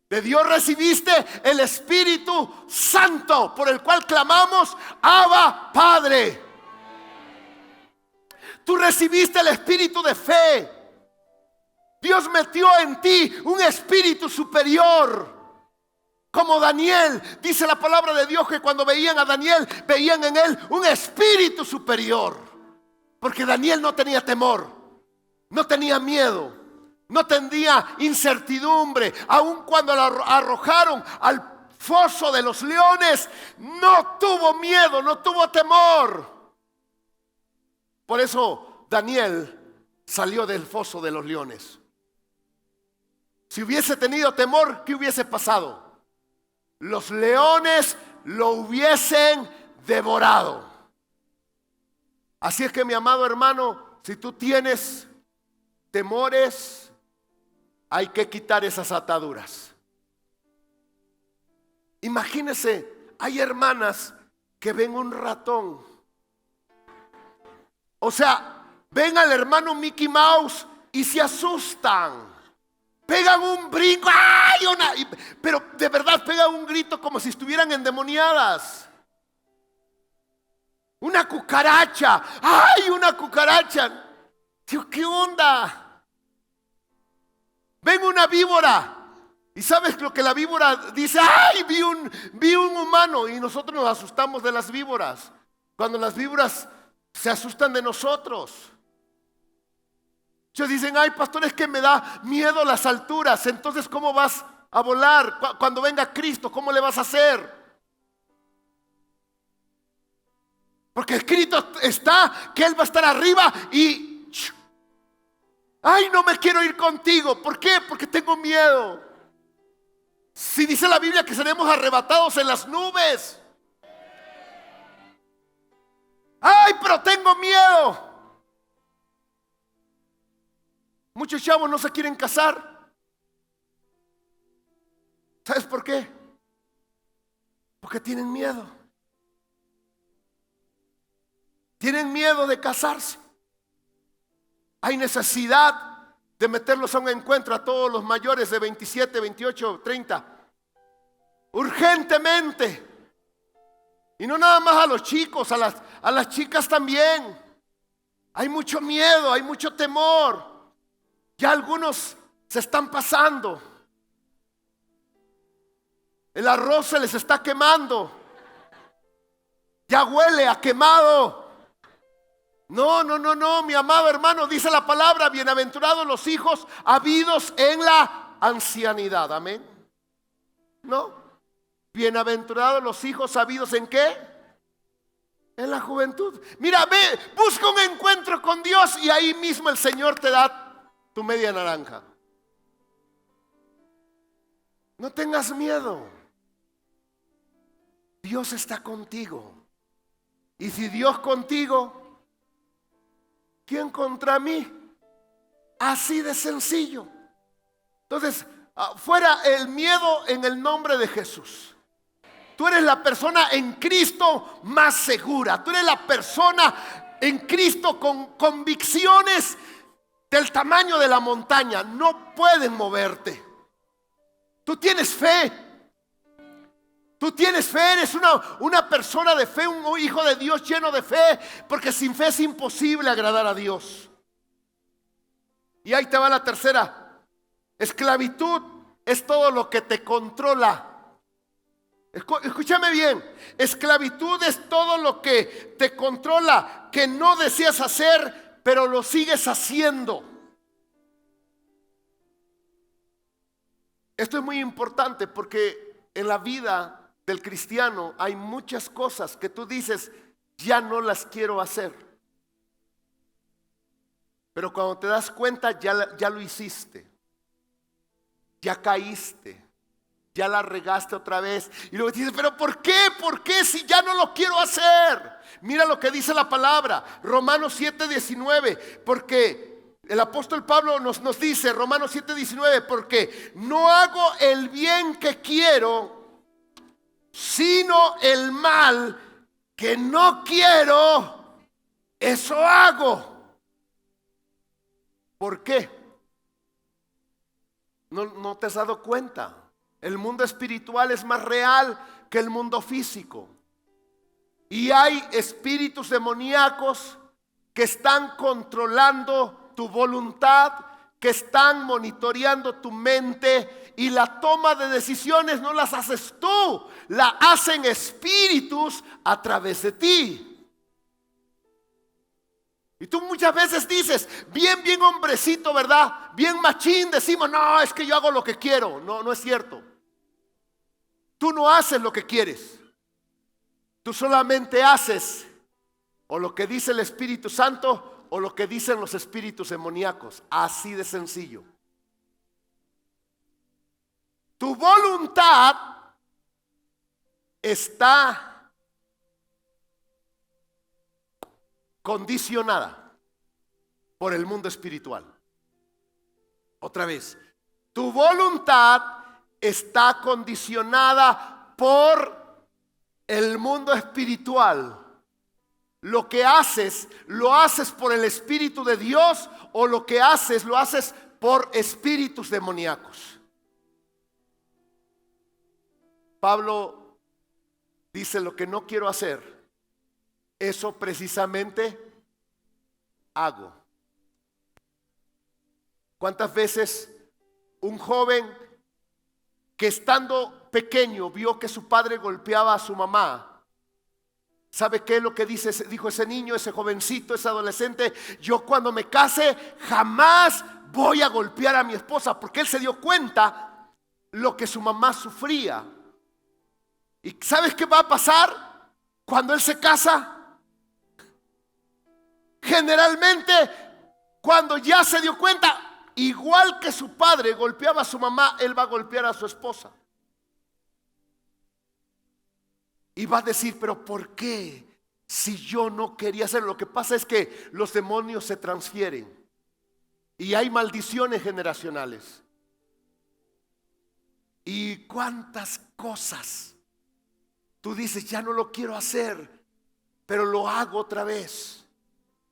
De Dios recibiste el Espíritu Santo, por el cual clamamos, Abba, Padre. Tú recibiste el espíritu de fe. Dios metió en ti un espíritu superior. Como Daniel, dice la palabra de Dios que cuando veían a Daniel, veían en él un espíritu superior. Porque Daniel no tenía temor, no tenía miedo, no tenía incertidumbre. Aun cuando lo arrojaron al foso de los leones, no tuvo miedo, no tuvo temor. Por eso Daniel salió del foso de los leones. Si hubiese tenido temor, ¿qué hubiese pasado? Los leones lo hubiesen devorado. Así es que, mi amado hermano, si tú tienes temores, hay que quitar esas ataduras. Imagínese, hay hermanas que ven un ratón. O sea, ven al hermano Mickey Mouse y se asustan. Pegan un brinco, ¡ay! Pero de verdad pegan un grito como si estuvieran endemoniadas. Una cucaracha, ¡ay! Una cucaracha. Tío, ¿qué onda? Ven una víbora. ¿Y sabes lo que la víbora dice? ¡Ay! Vi un humano. Y nosotros nos asustamos de las víboras. Cuando las víboras se asustan de nosotros. Ellos dicen, ay, pastor, es que me da miedo las alturas. Entonces, ¿cómo vas a volar? Cuando venga Cristo, ¿cómo le vas a hacer? Porque escrito está que Él va a estar arriba y... ay, no me quiero ir contigo. ¿Por qué? Porque tengo miedo. Si dice la Biblia que seremos arrebatados en las nubes. Ay, pero tengo miedo. Muchos chavos no se quieren casar. ¿Sabes por qué? Porque tienen miedo. Tienen miedo de casarse. Hay necesidad de meterlos a un encuentro a todos los mayores de 27, 28, 30. Urgentemente. Y no nada más a los chicos, a las chicas también. Hay mucho miedo, hay mucho temor. Ya algunos se están pasando. El arroz se les está quemando. Ya huele a quemado. No, mi amado hermano, dice la palabra, bienaventurados los hijos habidos en la ancianidad. Amén. No. Bienaventurados los hijos habidos en ¿qué? En la juventud. Mira, ve, busca un encuentro con Dios y ahí mismo el Señor te da tu media naranja. No tengas miedo. Dios está contigo. Y si Dios contigo, ¿quién contra mí? Así de sencillo. Entonces, fuera el miedo en el nombre de Jesús. Tú eres la persona en Cristo más segura. Tú eres la persona en Cristo con convicciones del tamaño de la montaña. No pueden moverte. Tú tienes fe. Tú tienes fe, eres una persona de fe, un hijo de Dios lleno de fe. Porque sin fe es imposible agradar a Dios. Y ahí te va la tercera. Esclavitud es todo lo que te controla. Escúchame bien. Esclavitud es todo lo que te controla, que no deseas hacer, pero lo sigues haciendo. Esto es muy importante porque en la vida del cristiano hay muchas cosas que tú dices, ya no las quiero hacer. Pero cuando te das cuenta, ya lo hiciste. Ya caíste. Ya la regaste otra vez. Y luego dices, pero ¿por qué? ¿Por qué si ya no lo quiero hacer? Mira lo que dice la palabra. Romanos 7:19. Porque el apóstol Pablo nos dice, Romanos 7:19, porque no hago el bien que quiero, sino el mal que no quiero, eso hago. ¿Por qué? No te has dado cuenta. El mundo espiritual es más real que el mundo físico. Y hay espíritus demoníacos que están controlando tu voluntad, que están monitoreando tu mente, y la toma de decisiones no las haces tú, la hacen espíritus a través de ti. Y tú muchas veces dices, bien hombrecito, ¿verdad? Bien machín, decimos, no, es que yo hago lo que quiero. No es cierto. Tú no haces lo que quieres. Tú solamente haces o lo que dice el Espíritu Santo o lo que dicen los espíritus demoníacos. Así de sencillo. Tu voluntad está condicionada por el mundo espiritual. Otra vez, tu voluntad está condicionada por el mundo espiritual. Lo que haces, lo haces por el Espíritu de Dios, o lo que haces, lo haces por espíritus demoníacos. Pablo dice, lo que no quiero hacer, eso precisamente hago. ¿Cuántas veces un joven que estando pequeño vio que su padre golpeaba a su mamá? ¿Sabe qué es lo que dijo ese niño, ese jovencito, ese adolescente? Yo cuando me case jamás voy a golpear a mi esposa, porque él se dio cuenta lo que su mamá sufría. ¿Y sabes qué va a pasar cuando él se casa? Generalmente, cuando ya se dio cuenta, igual que su padre golpeaba a su mamá, él va a golpear a su esposa. Y va a decir, pero ¿por qué? Si yo no quería hacerlo. Lo que pasa es que los demonios se transfieren y hay maldiciones generacionales. Y cuántas cosas tú dices, ya no lo quiero hacer, pero lo hago otra vez.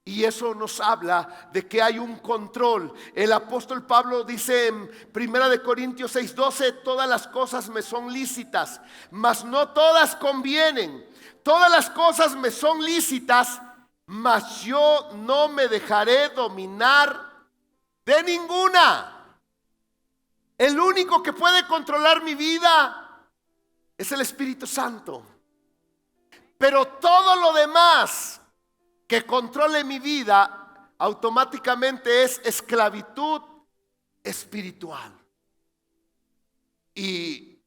Y eso nos habla de que hay un control. El apóstol Pablo dice en 1 Corintios 6:12, todas las cosas me son lícitas, mas no todas convienen. Todas las cosas me son lícitas, mas yo no me dejaré dominar de ninguna. El único que puede controlar mi vida es el Espíritu Santo. Pero todo lo demás que controle mi vida automáticamente es esclavitud espiritual. Y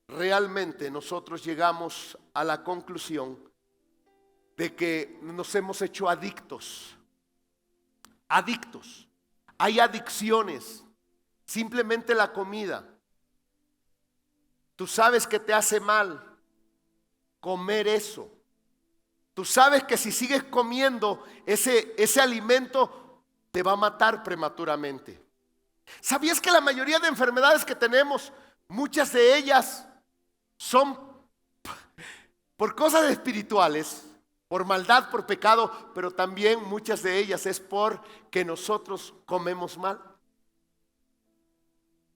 realmente nosotros llegamos a la conclusión de que nos hemos hecho adictos. Adictos. Hay adicciones. Simplemente la comida. Tú sabes que te hace mal comer eso. Tú sabes que si sigues comiendo ese alimento te va a matar prematuramente. ¿Sabías que la mayoría de enfermedades que tenemos, muchas de ellas son por cosas espirituales, por maldad, por pecado, pero también muchas de ellas es porque nosotros comemos mal?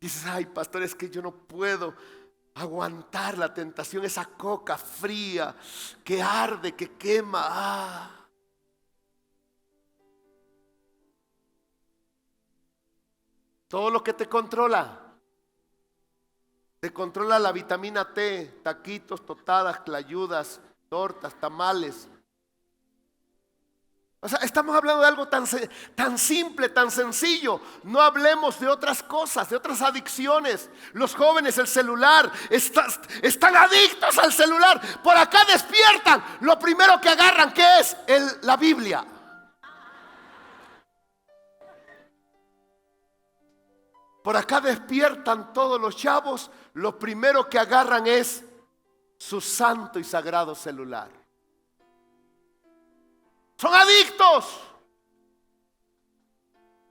Dices, ay pastor, es que yo no puedo aguantar la tentación, esa coca fría que arde, que quema. Todo lo que te controla la vitamina T, taquitos, tostadas, clayudas, tortas, tamales. O sea, estamos hablando de algo tan simple, tan sencillo. No hablemos de otras cosas, de otras adicciones. Los jóvenes, el celular, están adictos al celular. Por acá despiertan. Lo primero que agarran, ¿qué es? La Biblia. Por acá despiertan todos los chavos. Lo primero que agarran es su santo y sagrado celular. Son adictos.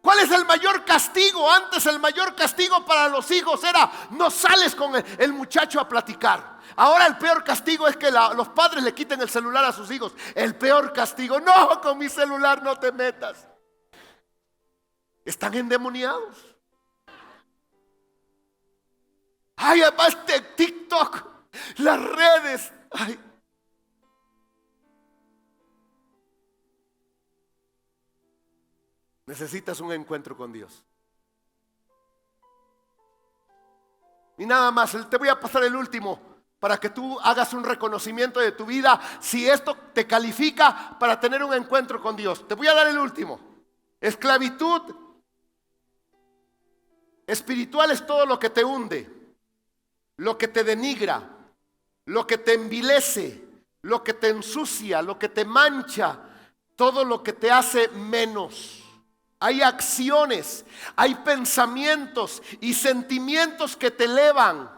¿Cuál es el mayor castigo? Antes el mayor castigo para los hijos era no sales con el muchacho a platicar. Ahora el peor castigo es que los padres le quiten el celular a sus hijos. El peor castigo, no, con mi celular no te metas. están endemoniados. Ay, además de TikTok, las redes. Ay. Necesitas un encuentro con Dios. Y nada más, te voy a pasar el último para que tú hagas un reconocimiento de tu vida, si esto te califica para tener un encuentro con Dios. Te voy a dar el último. Esclavitud espiritual es todo lo que te hunde, lo que te denigra, lo que te envilece, lo que te ensucia, lo que te mancha, todo lo que te hace menos. Hay acciones, hay pensamientos y sentimientos que te elevan,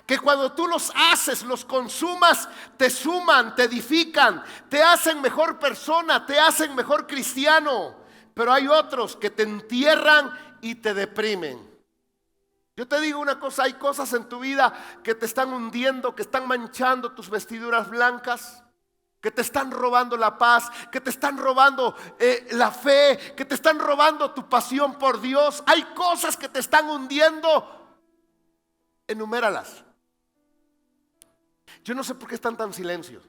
que cuando tú los haces, los consumas, te suman, te edifican, te hacen mejor persona, te hacen mejor cristiano. Pero hay otros que te entierran y te deprimen. Yo te digo una cosa, hay cosas en tu vida que te están hundiendo, que están manchando tus vestiduras blancas, que te están robando la paz, que te están robando la fe, que te están robando tu pasión por Dios. Hay cosas que te están hundiendo. Enuméralas. Yo no sé por qué están tan silencios,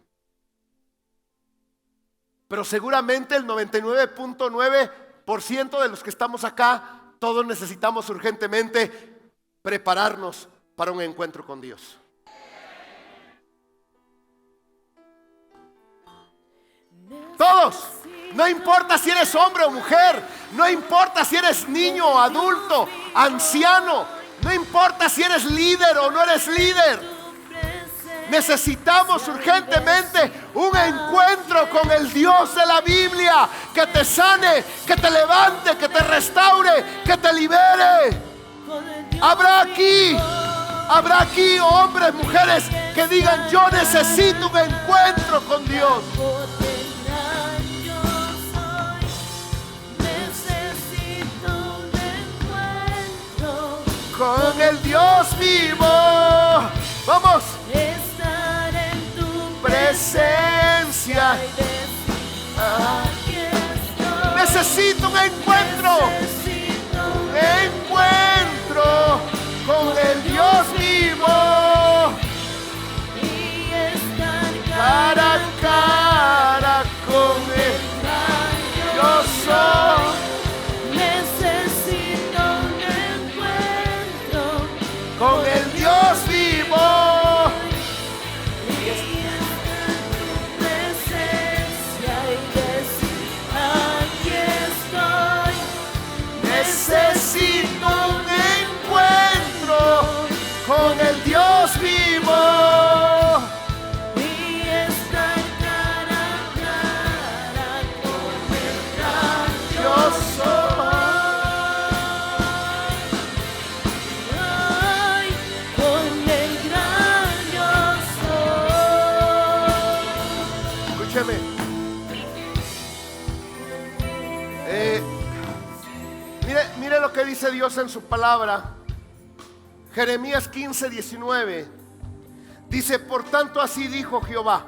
pero seguramente el 99.9% de los que estamos acá, todos necesitamos urgentemente prepararnos para un encuentro con Dios. Todos, no importa si eres hombre o mujer, no importa si eres niño o adulto, anciano, no importa si eres líder o no eres líder. Necesitamos urgentemente un encuentro con el Dios de la Biblia, que te sane, que te levante, que te restaure, que te libere. Habrá aquí hombres, mujeres que digan: yo necesito un encuentro con Dios. Con el Dios vivo, vamos, estar en tu presencia. Necesito un encuentro, con el Dios vivo, y estar cara a cara con Él. Yo soy. Con el Dios vivo, y estar en tu presencia y decir: aquí estoy. Necesito un encuentro con el Dios vivo, y estar cara a cara con el gran yo soy. Mire lo que dice Dios en su palabra. Jeremías 15:19 dice: por tanto así dijo Jehová.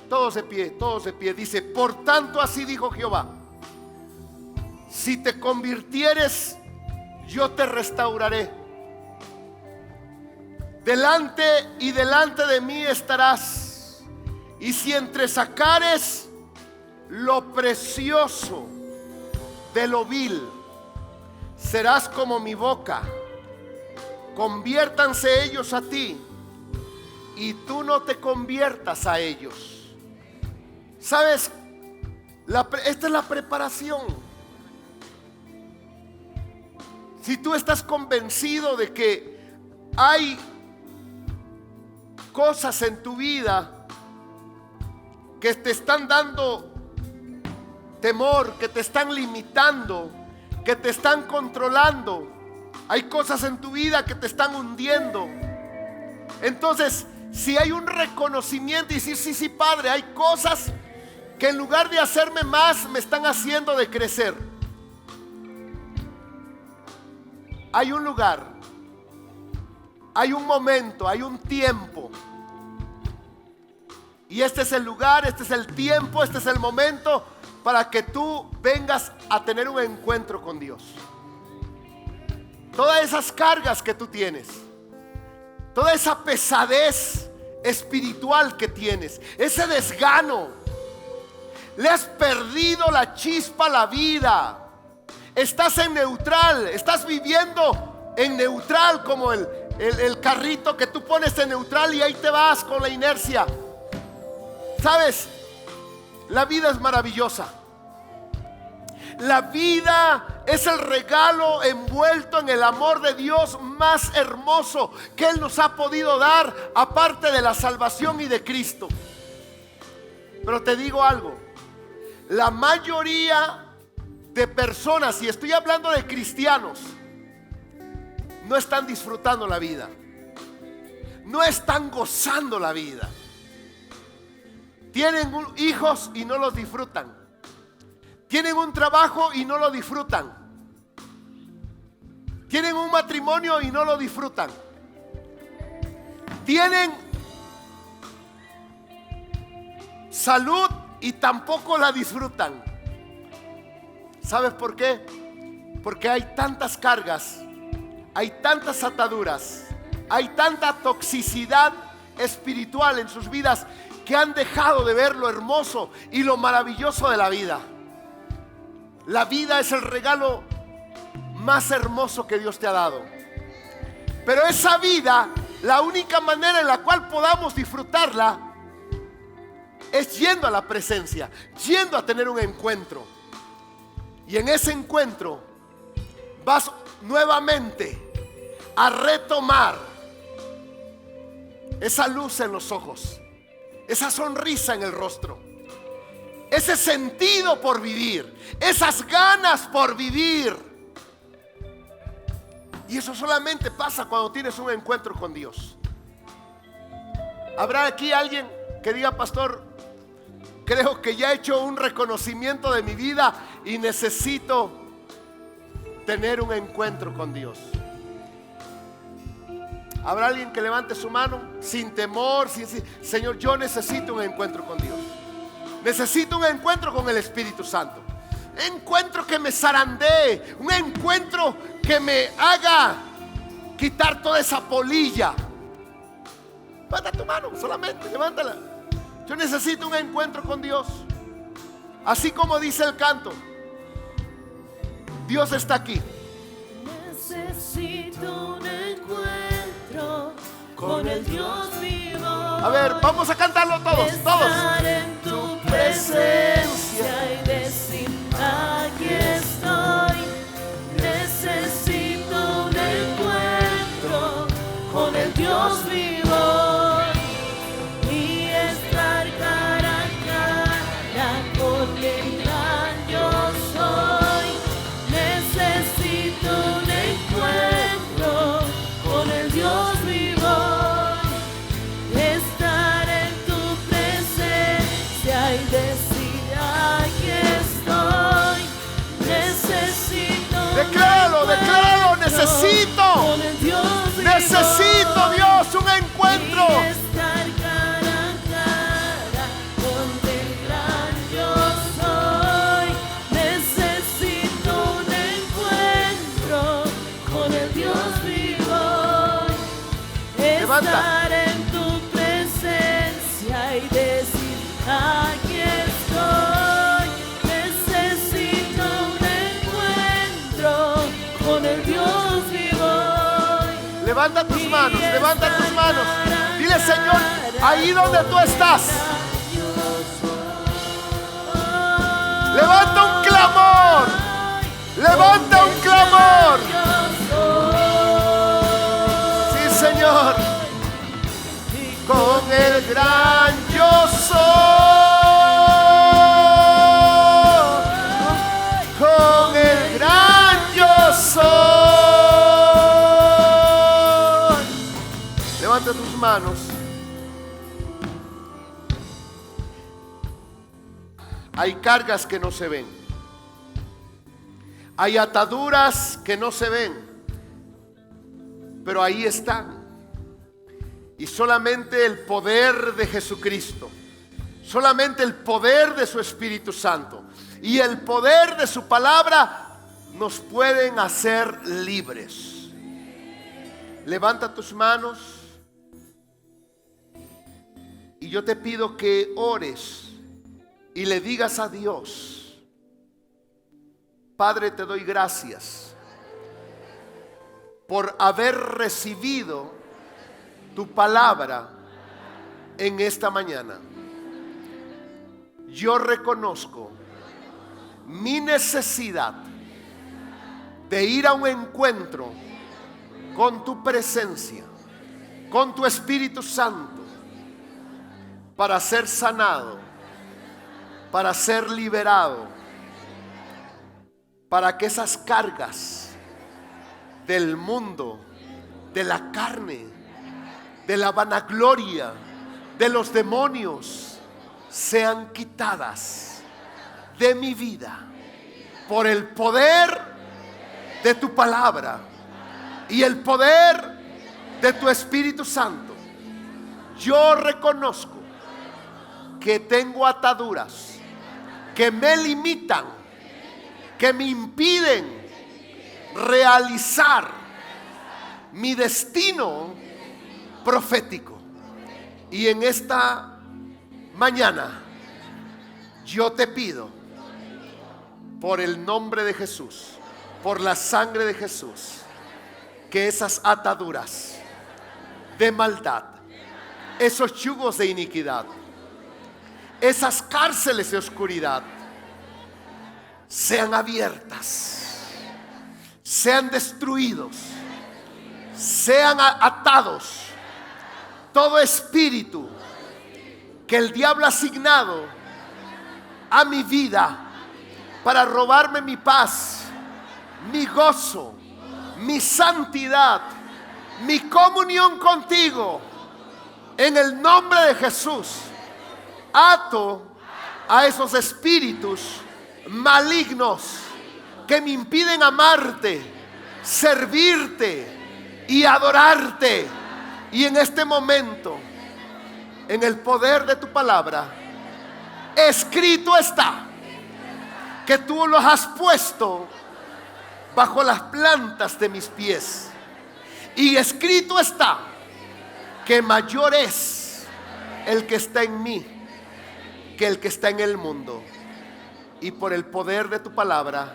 Todos de pie. Dice: por tanto así dijo Jehová, si te convirtieres, yo te restauraré. Delante de mí estarás, y si entresacares lo precioso de lo vil, serás como mi boca. Conviértanse ellos a ti, y tú no te conviertas a ellos. ¿Sabes? Esta es la preparación. Si tú estás convencido de que hay cosas en tu vida que te están dando temor, que te están limitando, que te están controlando, hay cosas en tu vida que te están hundiendo, entonces si hay un reconocimiento y decir: sí, Padre, hay cosas que en lugar de hacerme más, me están haciendo decrecer. Hay un lugar, hay un momento, hay un tiempo, y este es el lugar, este es el tiempo, este es el momento para que tú vengas a tener un encuentro con Dios. Todas esas cargas que tú tienes, toda esa pesadez espiritual que tienes, ese desgano, le has perdido la chispa a la vida. Estás en neutral, estás viviendo en neutral, como el carrito que tú pones en neutral y ahí te vas con la inercia. ¿Sabes? La vida es maravillosa. La vida es el regalo envuelto en el amor de Dios más hermoso que Él nos ha podido dar, aparte de la salvación y de Cristo. Pero te digo algo, la mayoría de personas, y estoy hablando de cristianos, no están disfrutando la vida, no están gozando la vida. Tienen hijos y no los disfrutan. Tienen un trabajo y no lo disfrutan. Tienen un matrimonio y no lo disfrutan. Tienen salud y tampoco la disfrutan. ¿Sabes por qué? Porque hay tantas cargas, hay tantas ataduras, hay tanta toxicidad espiritual en sus vidas que han dejado de ver lo hermoso y lo maravilloso de la vida. La vida es el regalo más hermoso que Dios te ha dado. Pero esa vida, la única manera en la cual podamos disfrutarla es yendo a la presencia, yendo a tener un encuentro. Y en ese encuentro vas nuevamente a retomar esa luz en los ojos, esa sonrisa en el rostro, ese sentido por vivir, esas ganas por vivir. Y eso solamente pasa cuando tienes un encuentro con Dios. ¿Habrá aquí alguien que diga: pastor, creo que ya he hecho un reconocimiento de mi vida y necesito tener un encuentro con Dios? ¿Habrá alguien que levante su mano sin temor, sin decir: Señor, yo necesito un encuentro con Dios? Necesito un encuentro con el Espíritu Santo. Un encuentro que me zarandee, un encuentro que me haga quitar toda esa polilla. Levanta tu mano, solamente levántala. Yo necesito un encuentro con Dios. Así como dice el canto, Dios está aquí. Necesito un encuentro con el Dios vivo. A ver, vamos a cantarlo todos, todos. Estar en tu presencia y decir: aquí estoy. Necesito un encuentro con el Dios vivo y estar cara a cara con el gran yo soy. Necesito un encuentro con el Dios vivo, estar en tu presencia y decir: aquí estoy. Necesito, decláralo, necesito. con el Dios vivo, Necesito, Dios, un encuentro. y estar cara a cara con el gran yo soy. Necesito un encuentro con el Dios vivo, Levanta. estar en tu presencia y decir: aquí estoy. Necesito un encuentro con el Dios vivo. Levanta tus manos, levanta tus manos. Dile: Señor, ahí donde tú estás, levanta un clamor. Levanta un clamor. Sí, Señor. Con el gran yo soy. Con el gran yo soy. Levanta tus manos. Hay cargas que no se ven. Hay ataduras que no se ven. Pero ahí están. Y solamente el poder de Jesucristo, solamente el poder de su Espíritu Santo y el poder de su palabra nos pueden hacer libres. Levanta tus manos y yo te pido que ores y le digas a Dios: Padre, te doy gracias por haber recibido tu palabra en esta mañana. Yo reconozco mi necesidad de ir a un encuentro con tu presencia, con tu Espíritu Santo, para ser sanado, para ser liberado, para que esas cargas del mundo, de la carne, de la vanagloria, de los demonios, sean quitadas de mi vida por el poder de tu palabra y el poder de tu Espíritu Santo. Yo reconozco que tengo ataduras que me limitan, que me impiden realizar mi destino profético. Y en esta mañana yo te pido, por el nombre de Jesús, por la sangre de Jesús, que esas ataduras de maldad, esos yugos de iniquidad, esas cárceles de oscuridad sean abiertas, sean destruidos, sean atados. Todo espíritu que el diablo ha asignado a mi vida para robarme mi paz, mi gozo, mi santidad, mi comunión contigo, en el nombre de Jesús, ato a esos espíritus malignos que me impiden amarte, servirte y adorarte. Y en este momento, en el poder de tu palabra, escrito está que tú los has puesto bajo las plantas de mis pies. Y escrito está que mayor es el que está en mí que el que está en el mundo. Y por el poder de tu palabra,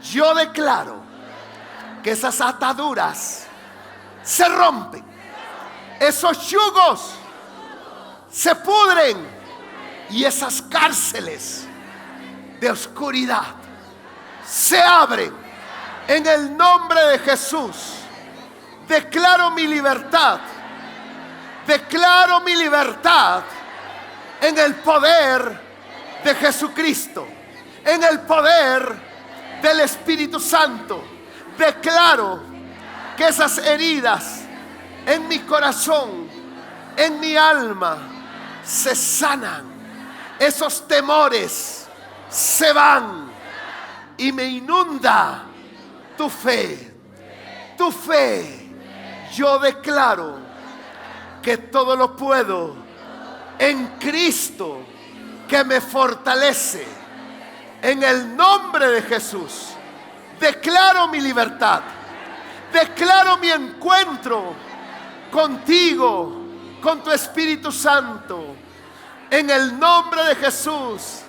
yo declaro que esas ataduras se rompen, esos yugos se pudren y esas cárceles de oscuridad se abren en el nombre de Jesús. Declaro mi libertad, declaro mi libertad en el poder de Jesucristo, en el poder del Espíritu Santo. Declaro que esas heridas en mi corazón, en mi alma, se sanan. Esos temores se van y me inunda tu fe. Tu fe. Yo declaro que todo lo puedo en Cristo que me fortalece. En el nombre de Jesús declaro mi libertad. Declaro mi encuentro contigo, con tu Espíritu Santo. En el nombre de Jesús